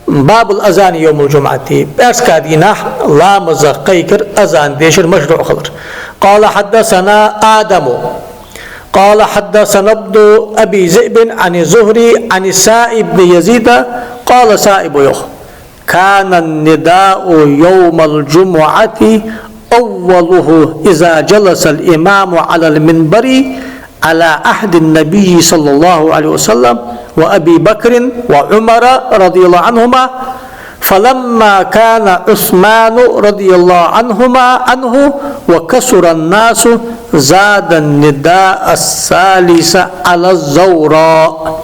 باب الأذان يوم الجمعة بس كادينا لا مزقيكر أذان ديشر مشروع خلر. قال حدثنا آدم قال حدثنا ابن أبي ذئب عن الزهري عن السائب بن يزيد قال سائب يخ كان النداء يوم الجمعة أوله إذا جلس الإمام على المنبر على عهد النبي صلى الله عليه وسلم وأبي بكر وعمر رضي الله عنهما فلما كان عثمان رضي الله عنه وكسر الناس زاد النداء الثالث على الزوراء.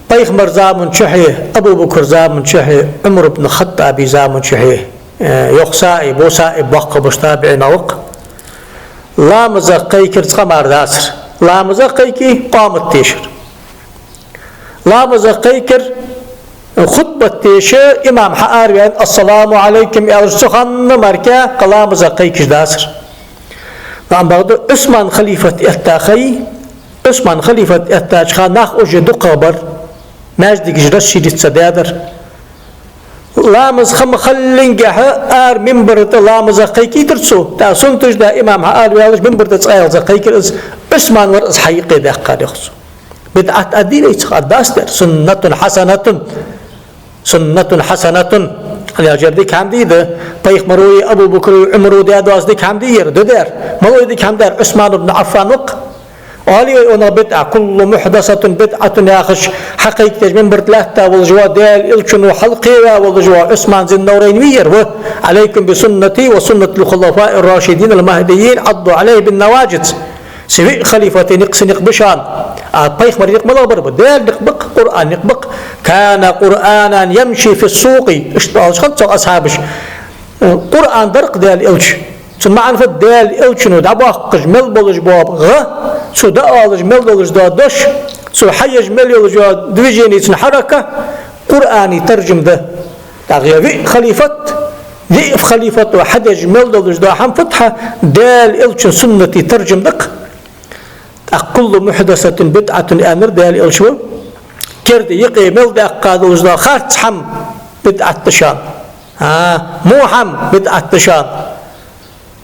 پیغمبر زامن شحيه أبو بكر زامن شحيه عمر بن الخطاب زامن شحيه يخسائب وسائب وق بشتابعين وق لا مزقي كرت خمار داسر لا مزقي قامت تيشر لا مزقي كر خطبة تيشر إمام حقار بين السلام عليكم يا رسخان مركا قلا مزقي كش داسر لأن بعد عثمان خليفة التاخي عثمان خليفة التاج خان ناخ أجدو قبر ماجد جرس شديد سدادر لامز خم خلين جها آر منبرت لامز قيكي ترسو تا سنتج دا إمام آر ويالش منبرت تسأل زقيك عثمان ورأس حقيقي ده قادخسو بدعة الدين يتخذ داستر سنة حسنة يا جردي كم ديده بيخمروي أبو بكر وعمر ده داس دي كم دير ددر ملوي دي كم دار عثمان بن عفان وق علي أنا بدعة كل محدثة بدعة ياخش حقيقة من برتلاتها والجوا دال إلشنو حلقي والجوا عثمان زين نورين وير عليكم بسنتي وسنة الخلفاء الراشدين المهديين عضوا عليه بالنواجذ سوي خليفة نقص نقبشان بيخ مريق ملابر بدال نقبق قرآن نقبق كان قرآنا يمشي في السوق اشتغل خمسة أصحابش قرآن درق دال إلش ثم معرفة دال إلشنو دعباق مل بولج باب غ سو دالج مل بولج دا دش سو حيج مل يولج دويجيني حركة قرآني ترجم ده تغيبي خليفة ذئف خليفة وحدج مل بولج دا هم فتحة دال إلشن سنتي ترجم دق كل محدثة بدعة أمر دال إلشو كرد يقي مل دا قادوج دا خارج حم بدعة تشان مو حم بدعة تشان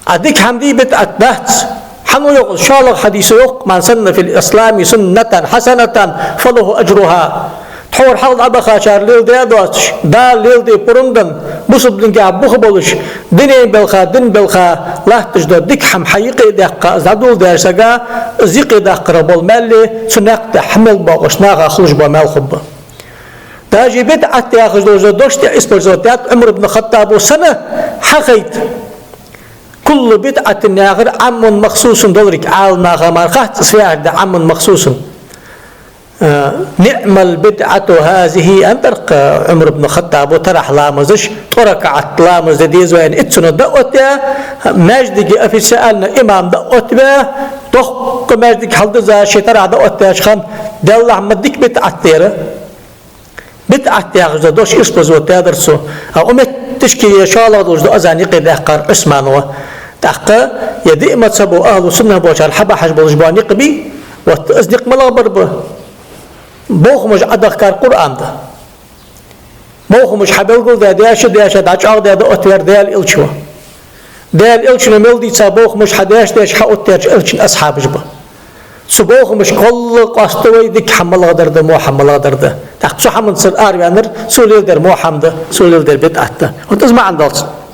أديك حمدي بدعة بحث حنو يقول شالق حديث يق من سن في الإسلام سنة حسنة فله أجرها تحور حلد عبا خاشار ليل دي أدواتش دال ليل دي برندن بصب دنجا بخبولش دينين بلخا دين بلخا لا تجدو ديك حم حقيقي دقا زادول دارسقا زيقي دق ربول مالي سناق تحمل باقش ناغا خلش با مال خبا داجي بدعة ياخذ دوزو دوشت اسبرزوتيات عمر بن الخطاب وسنة حقيت كل بدعة ناغر عم مخصوص دولرك عال ناغا مارخات سياعد عم مخصوص نعم البدعة هذه أنترق عمر بن الخطاب وترح لامزش تركعت لامز ديز وين اتسنو دقوتيا ماجدك في سألنا إمام دقوتيا تخ ماجدك حلد زاشي ترع دقوتيا شخان دل عمدك بدعة تيرا بدعة ياغز دوش اسبزوتيا درسو أمت تشكي يشالله دوش دو أزاني قيد أحقار عثمان تحقا يدئ ما تسبو أهل السنة بوشار حبا حجب الجباني قبي وأصدق ملا بربه بوخ مش أدخ كار قرآن ده بوخ مش حبل قول ده دياشة داش أغ ده أتير ديال إلشوا ديال إلشوا ملدي تسابوخ مش حداش داش حأتير إلشن أصحاب جبه سبوخ مش كل قاستوي ديك حمل غدر ده مو حمل غدر ده تحق شو حمل صر آر بيانر سوليل در مو حمد سوليل در بيت أحته وتسمع عن دالس